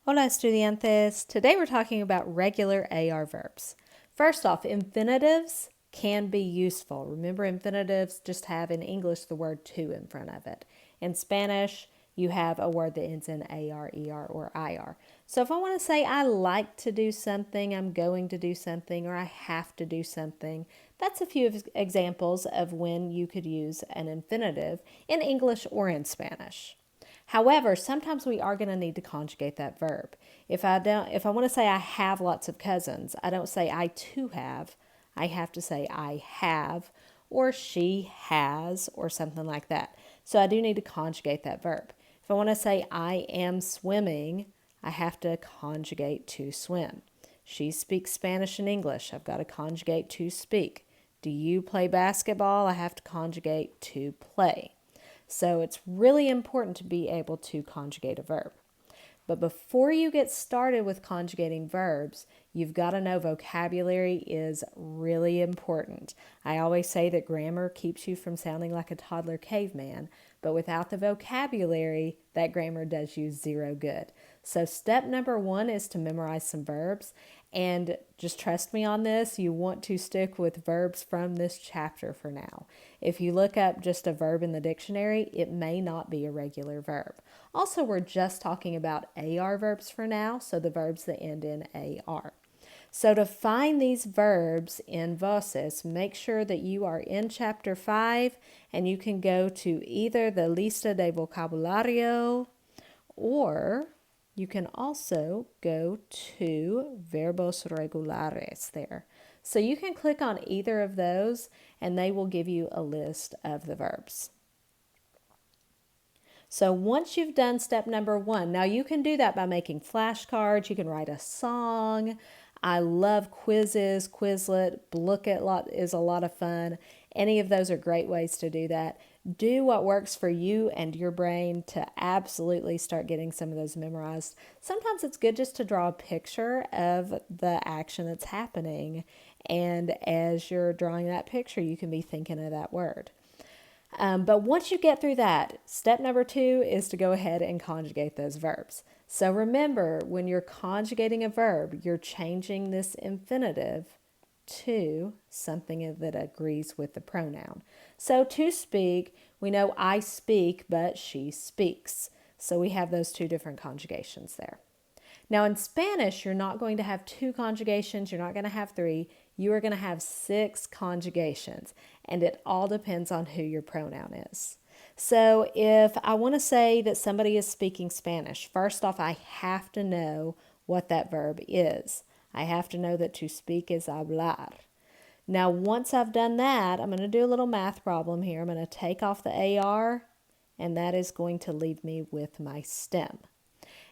Hola estudiantes! Today we're talking about regular AR verbs. First off, infinitives can be useful. Remember, infinitives just have in English the word to in front of it. In Spanish, you have a word that ends in AR, ER, or IR. So if I want to say I like to do something, I'm going to do something, or I have to do something, that's a few examples of when you could use an infinitive in English or in Spanish. However, sometimes we are going to need to conjugate that verb. If I want to say I have lots of cousins, I don't say I too have. I have to say I have or she has or something like that. So I do need to conjugate that verb. If I want to say I am swimming, I have to conjugate to swim. She speaks Spanish and English. I've got to conjugate to speak. Do you play basketball? I have to conjugate to play. So it's really important to be able to conjugate a verb. But before you get started with conjugating verbs, you've got to know vocabulary is really important. I always say that grammar keeps you from sounding like a toddler caveman, but without the vocabulary, that grammar does you zero good. So step number 1 is to memorize some verbs. And just trust me on this, you want to stick with verbs from this chapter for now. If you look up just a verb in the dictionary, it may not be a regular verb. Also, we're just talking about AR verbs for now, so the verbs that end in AR. So to find these verbs in Voces, make sure that you are in chapter 5 and you can go to either the Lista de Vocabulario or you can also go to Verbos regulares there. So you can click on either of those and they will give you a list of the verbs. So once you've done step number 1, now you can do that by making flashcards, you can write a song. I love quizzes, Quizlet, Lookit is a lot of fun. Any of those are great ways to do that. Do what works for you and your brain to absolutely start getting some of those memorized. Sometimes it's good just to draw a picture of the action that's happening. And as you're drawing that picture, you can be thinking of that word. But once you get through that, step number 2 is to go ahead and conjugate those verbs. So remember, when you're conjugating a verb, you're changing this infinitive to something that agrees with the pronoun. So to speak, we know I speak, but she speaks. So we have those 2 different conjugations there. Now in Spanish, you're not going to have 2 conjugations, you're not going to have 3, you are going to have 6 conjugations, and it all depends on who your pronoun is. So if I want to say that somebody is speaking Spanish, first off, I have to know what that verb is. I have to know that to speak is hablar. Now once I've done that, I'm going to do a little math problem here. I'm going to take off the AR, and that is going to leave me with my stem.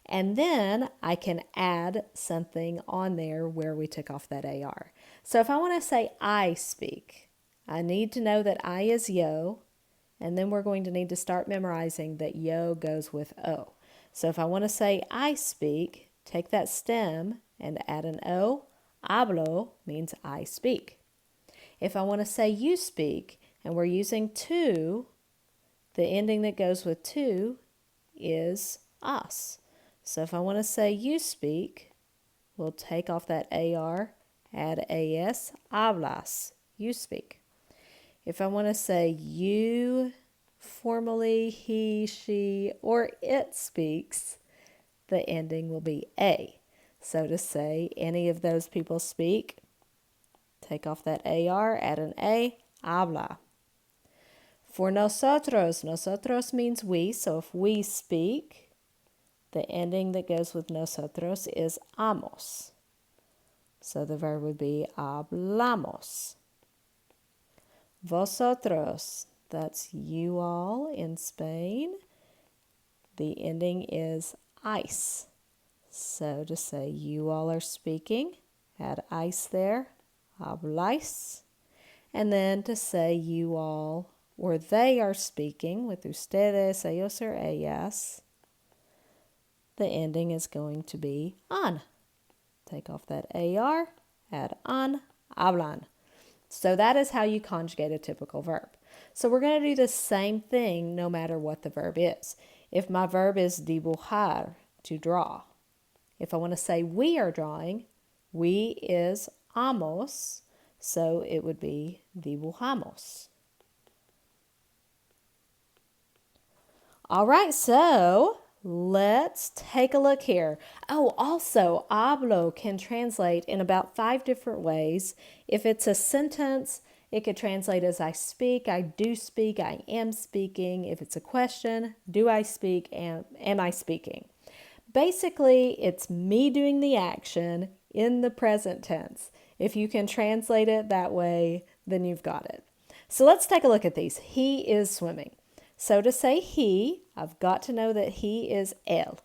And then I can add something on there where we took off that AR. So if I want to say I speak, I need to know that I is yo, and then we're going to need to start memorizing that yo goes with O. So if I want to say I speak, take that stem and add an O. Hablo means I speak. If I want to say you speak, and we're using to, the ending that goes with to is as. So if I want to say you speak, we'll take off that AR, add AS, hablas, you speak. If I want to say you, formally, he, she, or it speaks, the ending will be A. So to say any of those people speak, take off that AR, add an A, habla. For nosotros, nosotros means we, so if we speak, the ending that goes with nosotros is amos. So the verb would be hablamos. Vosotros, that's you all in Spain. The ending is ice. So to say you all are speaking, add ice there, habláis. And then to say you all or they are speaking with ustedes, ellos, or ellas, the ending is going to be an. Take off that AR, add an, hablan. So that is how you conjugate a typical verb. So we're going to do the same thing no matter what the verb is. If my verb is dibujar, to draw, If I want to say we are drawing, we is amos, so it would be dibujamos. All right, so let's take a look here. Oh, also, hablo can translate in about 5 different ways. If it's a sentence, it could translate as I speak, I do speak, I am speaking. If it's a question, do I speak, am I speaking? Basically, it's me doing the action in the present tense. If you can translate it that way, then you've got it. So let's take a look at these. He is swimming. So to say he, I've got to know that he is él.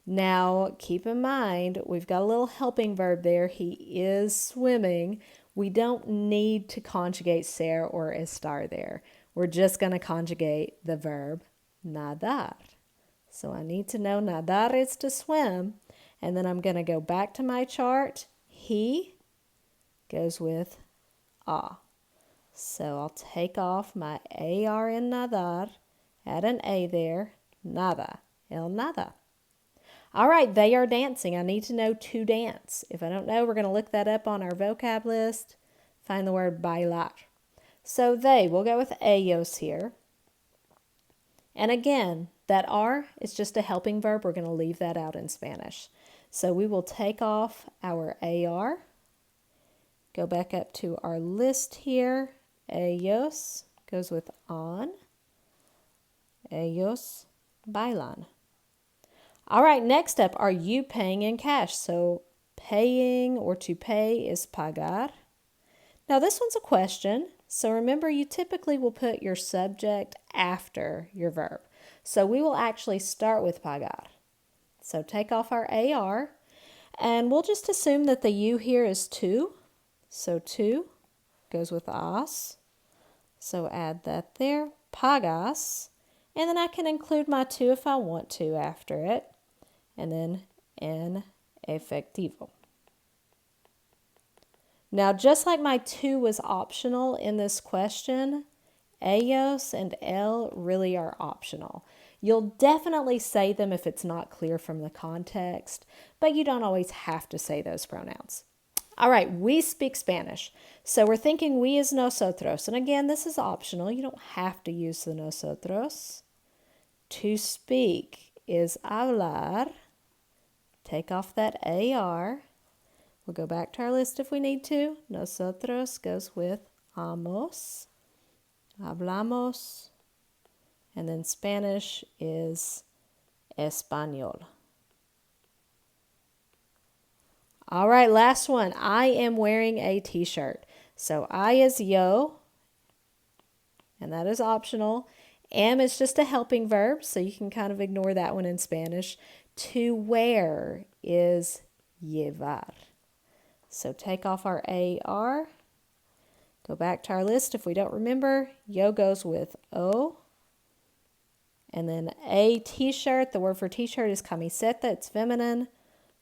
Now, keep in mind, we've got a little helping verb there. He is swimming. We don't need to conjugate ser or estar there. We're just going to conjugate the verb nadar. So I need to know nadar is to swim. And then I'm going to go back to my chart. He goes with a. So I'll take off my AR in nadar, add an A there, nada, el nada. All right, they are dancing. I need to know to dance. If I don't know, we're going to look that up on our vocab list. Find the word bailar. So they, we'll go with ellos here. And again, that are is just a helping verb. We're going to leave that out in Spanish. So we will take off our AR, go back up to our list here. Ellos goes with on. Ellos bailan. All right, next up, are you paying in cash? So paying or to pay is pagar. Now this one's a question. So remember, you typically will put your subject after your verb. So we will actually start with pagar. So take off our AR, and we'll just assume that the you here is to. So to goes with as. So add that there, pagas, and then I can include my to if I want to after it, and then en efectivo. Now, just like my to was optional in this question, ellos and él really are optional. You'll definitely say them if it's not clear from the context, but you don't always have to say those pronouns. All right, we speak Spanish. So we're thinking we is nosotros. And again, this is optional. You don't have to use the nosotros. To speak is hablar. Take off that AR. We'll go back to our list if we need to. Nosotros goes with amos. Hablamos. And then Spanish is español. All right, last one. I am wearing a t-shirt. So I is yo, and that is optional. Am is just a helping verb, so you can kind of ignore that one in Spanish. To wear is llevar. So take off our AR. Go back to our list if we don't remember. Yo goes with O. And then a t-shirt, the word for t-shirt is camiseta. It's feminine.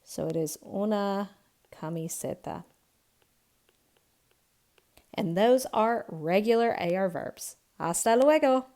So it is una camiseta. And those are regular AR verbs. Hasta luego.